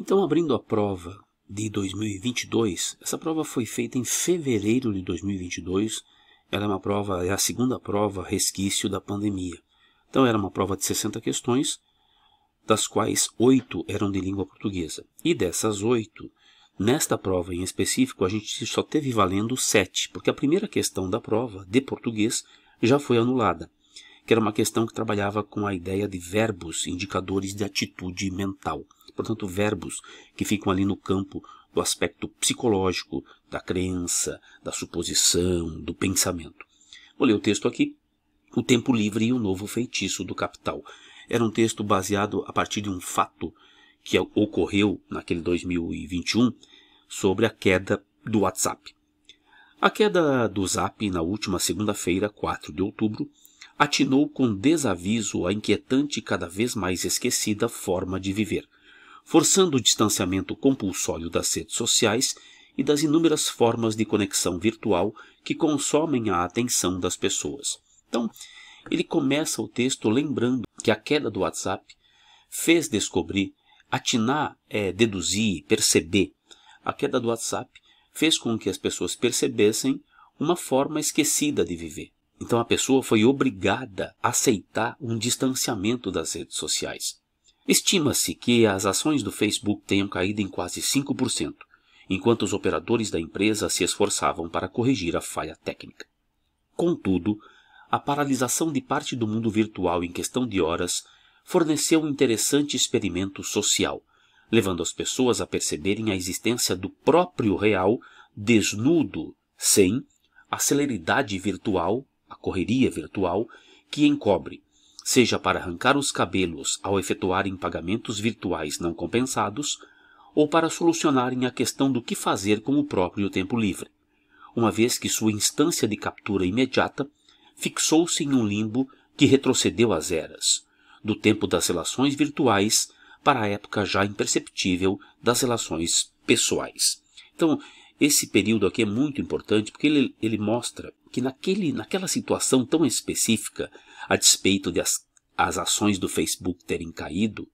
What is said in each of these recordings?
Então, abrindo a prova de 2022, essa prova foi feita em fevereiro de 2022. Ela é a segunda prova resquício da pandemia. Então, era uma prova de 60 questões, das quais 8 eram de língua portuguesa. E dessas 8, nesta prova em específico, a gente só teve valendo 7, porque a primeira questão da prova, de português, já foi anulada, que era uma questão que trabalhava com a ideia de verbos, indicadores de atitude mental. Portanto, verbos que ficam ali no campo do aspecto psicológico, da crença, da suposição, do pensamento. Vou ler o texto aqui. O tempo livre e o novo feitiço do capital. Era um texto baseado a partir de um fato que ocorreu naquele 2021 sobre a queda do WhatsApp. A queda do Zap na última segunda-feira, 4 de outubro, atinou com desaviso a inquietante e cada vez mais esquecida forma de viver, forçando o distanciamento compulsório das redes sociais e das inúmeras formas de conexão virtual que consomem a atenção das pessoas. Então, ele começa o texto lembrando que a queda do WhatsApp fez descobrir, atinar, deduzir, perceber. A queda do WhatsApp fez com que as pessoas percebessem uma forma esquecida de viver. Então a pessoa foi obrigada a aceitar um distanciamento das redes sociais. Estima-se que as ações do Facebook tenham caído em quase 5%, enquanto os operadores da empresa se esforçavam para corrigir a falha técnica. Contudo, a paralisação de parte do mundo virtual em questão de horas forneceu um interessante experimento social, levando as pessoas a perceberem a existência do próprio real desnudo, sem a celeridade virtual, a correria virtual, que encobre, seja para arrancar os cabelos ao efetuarem pagamentos virtuais não compensados, ou para solucionarem a questão do que fazer com o próprio tempo livre, uma vez que sua instância de captura imediata fixou-se em um limbo que retrocedeu às eras, do tempo das relações virtuais para a época já imperceptível das relações pessoais. Então, esse período aqui é muito importante porque ele mostra que naquela situação tão específica, a despeito de as ações do Facebook terem caído,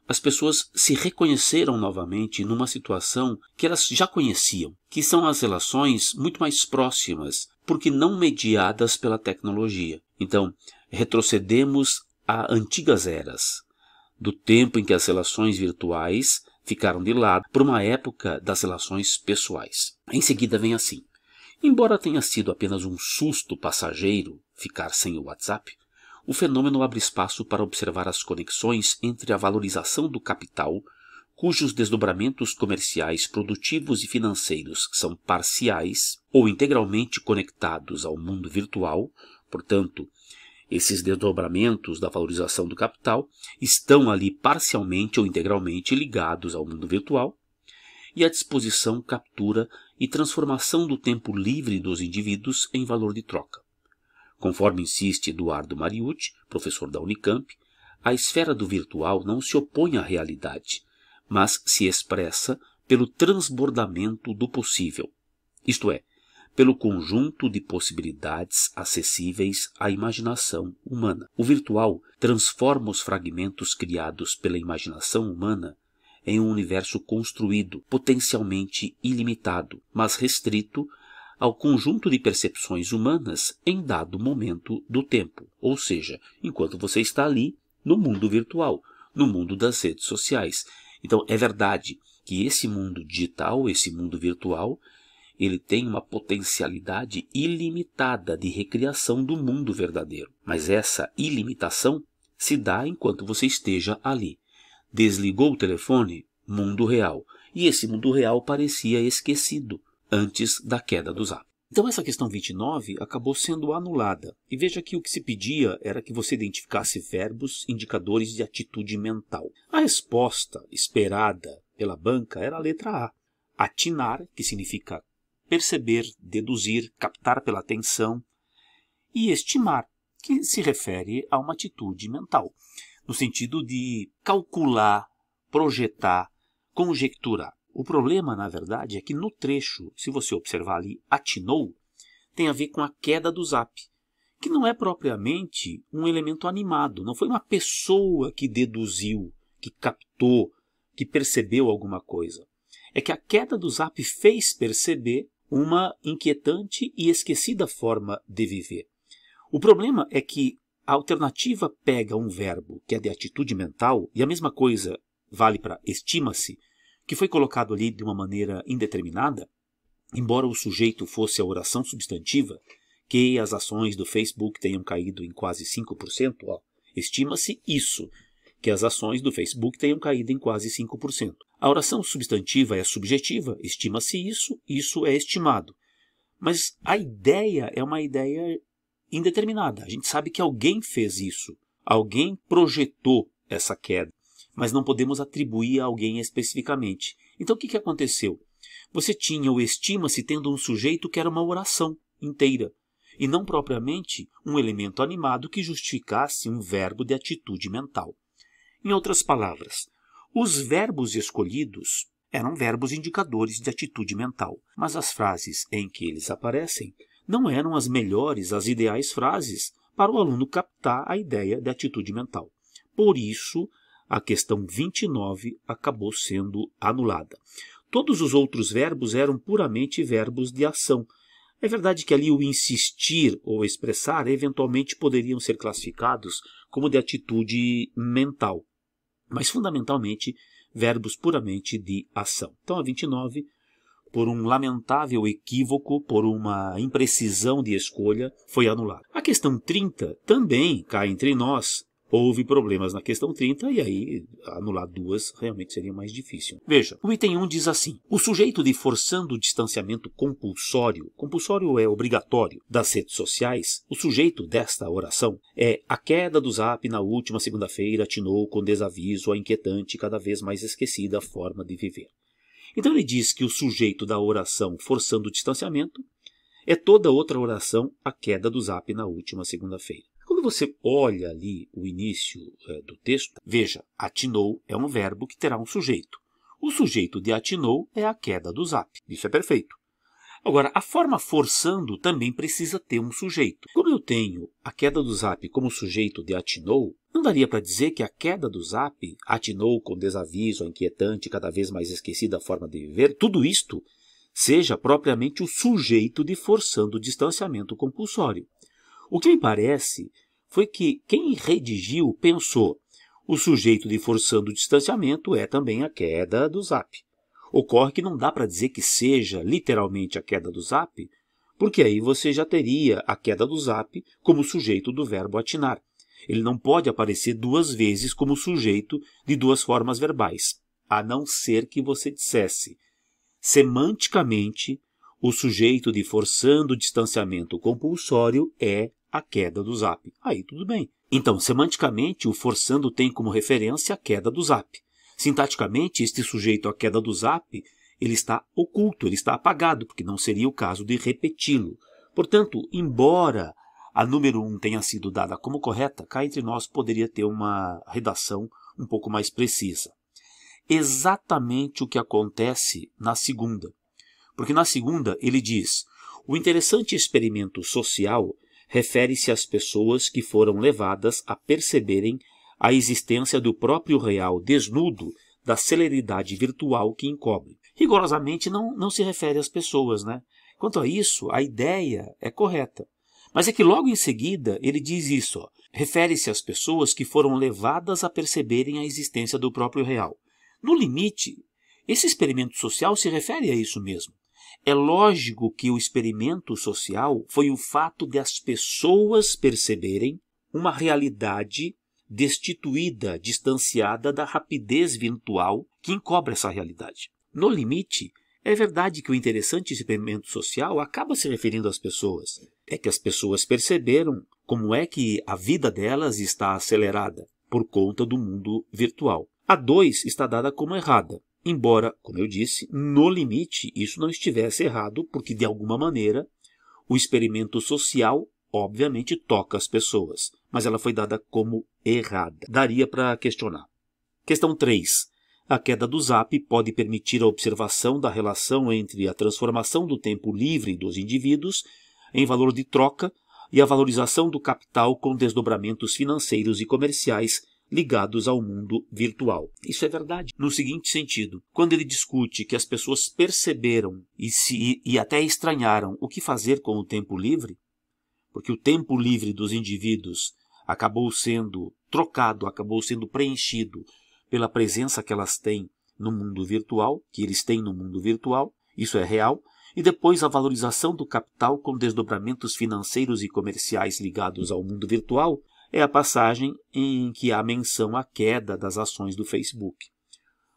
as pessoas se reconheceram novamente numa situação que elas já conheciam, que são as relações muito mais próximas, porque não mediadas pela tecnologia. Então, retrocedemos a antigas eras, do tempo em que as relações virtuais ficaram de lado, por uma época das relações pessoais. Em seguida vem assim: embora tenha sido apenas um susto passageiro ficar sem o WhatsApp, o fenômeno abre espaço para observar as conexões entre a valorização do capital, cujos desdobramentos comerciais, produtivos e financeiros são parciais ou integralmente conectados ao mundo virtual. Portanto, esses desdobramentos da valorização do capital estão ali parcialmente ou integralmente ligados ao mundo virtual, e a disposição, captura e transformação do tempo livre dos indivíduos em valor de troca. Conforme insiste Eduardo Mariucci, professor da Unicamp, a esfera do virtual não se opõe à realidade, mas se expressa pelo transbordamento do possível, isto é, pelo conjunto de possibilidades acessíveis à imaginação humana. O virtual transforma os fragmentos criados pela imaginação humana em um universo construído, potencialmente ilimitado, mas restrito ao conjunto de percepções humanas em dado momento do tempo, ou seja, enquanto você está ali no mundo virtual, no mundo das redes sociais. Então é verdade que esse mundo digital, esse mundo virtual, ele tem uma potencialidade ilimitada de recriação do mundo verdadeiro, mas essa ilimitação se dá enquanto você esteja ali. Desligou o telefone, mundo real, e esse mundo real parecia esquecido antes da queda do Zap. Então essa questão 29 acabou sendo anulada. E veja que o que se pedia era que você identificasse verbos indicadores de atitude mental. A resposta esperada pela banca era a letra A. Atinar, que significa perceber, deduzir, captar pela atenção, e estimar, que se refere a uma atitude mental, no sentido de calcular, projetar, conjecturar. O problema, na verdade, é que no trecho, se você observar ali, atinou, tem a ver com a queda do Zap, que não é propriamente um elemento animado, não foi uma pessoa que deduziu, que captou, que percebeu alguma coisa. É que a queda do Zap fez perceber uma inquietante e esquecida forma de viver. O problema é que a alternativa pega um verbo que é de atitude mental, e a mesma coisa vale para estima-se, que foi colocado ali de uma maneira indeterminada, embora o sujeito fosse a oração substantiva, que as ações do Facebook tenham caído em quase 5%, estima-se isso, que as ações do Facebook tenham caído em quase 5%. A oração substantiva é subjetiva, estima-se isso, isso é estimado. Mas a ideia é uma ideia indeterminada. A gente sabe que alguém fez isso, alguém projetou essa queda, mas não podemos atribuir a alguém especificamente. Então o que aconteceu? Você tinha o estima-se tendo um sujeito que era uma oração inteira, e não propriamente um elemento animado que justificasse um verbo de atitude mental. Em outras palavras, os verbos escolhidos eram verbos indicadores de atitude mental, mas as frases em que eles aparecem não eram as melhores, as ideais frases para o aluno captar a ideia de atitude mental. Por isso, a questão 29 acabou sendo anulada. Todos os outros verbos eram puramente verbos de ação. É verdade que ali o insistir ou expressar eventualmente poderiam ser classificados como de atitude mental, mas fundamentalmente verbos puramente de ação. Então a 29, por um lamentável equívoco, por uma imprecisão de escolha, foi anulada. A questão 30 também cá entre nós. Houve problemas na questão 30 e aí anular duas realmente seria mais difícil. Veja, o item 1 diz assim: o sujeito de forçando o distanciamento compulsório é obrigatório, das redes sociais, o sujeito desta oração é a queda do Zap na última segunda-feira atinou com desaviso a inquietante e cada vez mais esquecida forma de viver. Então ele diz que o sujeito da oração forçando o distanciamento é toda outra oração a queda do Zap na última segunda-feira. Quando você olha ali o início do texto, veja, atinou é um verbo que terá um sujeito. O sujeito de atinou é a queda do Zap. Isso é perfeito. Agora, a forma forçando também precisa ter um sujeito. Como eu tenho a queda do Zap como sujeito de atinou, não daria para dizer que a queda do Zap atinou com desaviso a inquietante, cada vez mais esquecida forma de viver, tudo isto seja propriamente o sujeito de forçando o distanciamento compulsório. O que me parece foi que quem redigiu pensou: o sujeito de forçando o distanciamento é também a queda do Zap. Ocorre que não dá para dizer que seja literalmente a queda do Zap, porque aí você já teria a queda do Zap como sujeito do verbo atinar. Ele não pode aparecer duas vezes como sujeito de duas formas verbais, a não ser que você dissesse: semanticamente, o sujeito de forçando o distanciamento compulsório é a queda do Zap. Aí tudo bem. Então, semanticamente, o forçando tem como referência a queda do Zap. Sintaticamente, este sujeito à queda do Zap, ele está oculto, ele está apagado, porque não seria o caso de repeti-lo. Portanto, embora a número 1 tenha sido dada como correta, cá entre nós poderia ter uma redação um pouco mais precisa. Exatamente o que acontece na segunda. Porque na segunda ele diz: o interessante experimento social refere-se às pessoas que foram levadas a perceberem a existência do próprio real desnudo da celeridade virtual que encobre. Rigorosamente não se refere às pessoas, né? Quanto a isso, a ideia é correta. Mas é que logo em seguida ele diz isso: refere-se às pessoas que foram levadas a perceberem a existência do próprio real. No limite, esse experimento social se refere a isso mesmo. É lógico que o experimento social foi o fato de as pessoas perceberem uma realidade destituída, distanciada da rapidez virtual que encobre essa realidade. No limite, é verdade que o interessante experimento social acaba se referindo às pessoas. É que as pessoas perceberam como é que a vida delas está acelerada por conta do mundo virtual. A 2 está dada como errada. Embora, como eu disse, no limite isso não estivesse errado, porque de alguma maneira o experimento social obviamente toca as pessoas, mas ela foi dada como errada. Daria para questionar. Questão 3. A queda do Zap pode permitir a observação da relação entre a transformação do tempo livre dos indivíduos em valor de troca e a valorização do capital com desdobramentos financeiros e comerciais ligados ao mundo virtual. Isso é verdade no seguinte sentido: quando ele discute que as pessoas perceberam e até estranharam o que fazer com o tempo livre, porque o tempo livre dos indivíduos acabou sendo trocado, acabou sendo preenchido pela presença que elas têm no mundo virtual, que eles têm no mundo virtual, isso é real, e depois a valorização do capital com desdobramentos financeiros e comerciais ligados ao mundo virtual, é a passagem em que há menção à queda das ações do Facebook.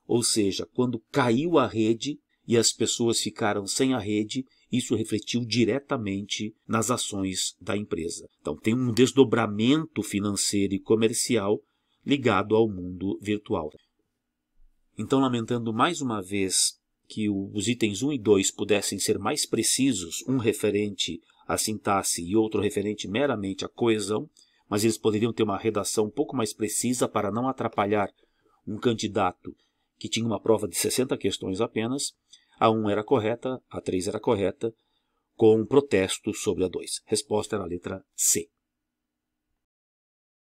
Ou seja, quando caiu a rede e as pessoas ficaram sem a rede, isso refletiu diretamente nas ações da empresa. Então tem um desdobramento financeiro e comercial ligado ao mundo virtual. Então, lamentando mais uma vez que os itens 1 e 2 pudessem ser mais precisos, um referente à sintaxe e outro referente meramente à coesão, mas eles poderiam ter uma redação um pouco mais precisa para não atrapalhar um candidato que tinha uma prova de 60 questões apenas. A 1 era correta, a 3 era correta, com um protesto sobre a 2. Resposta era a letra C.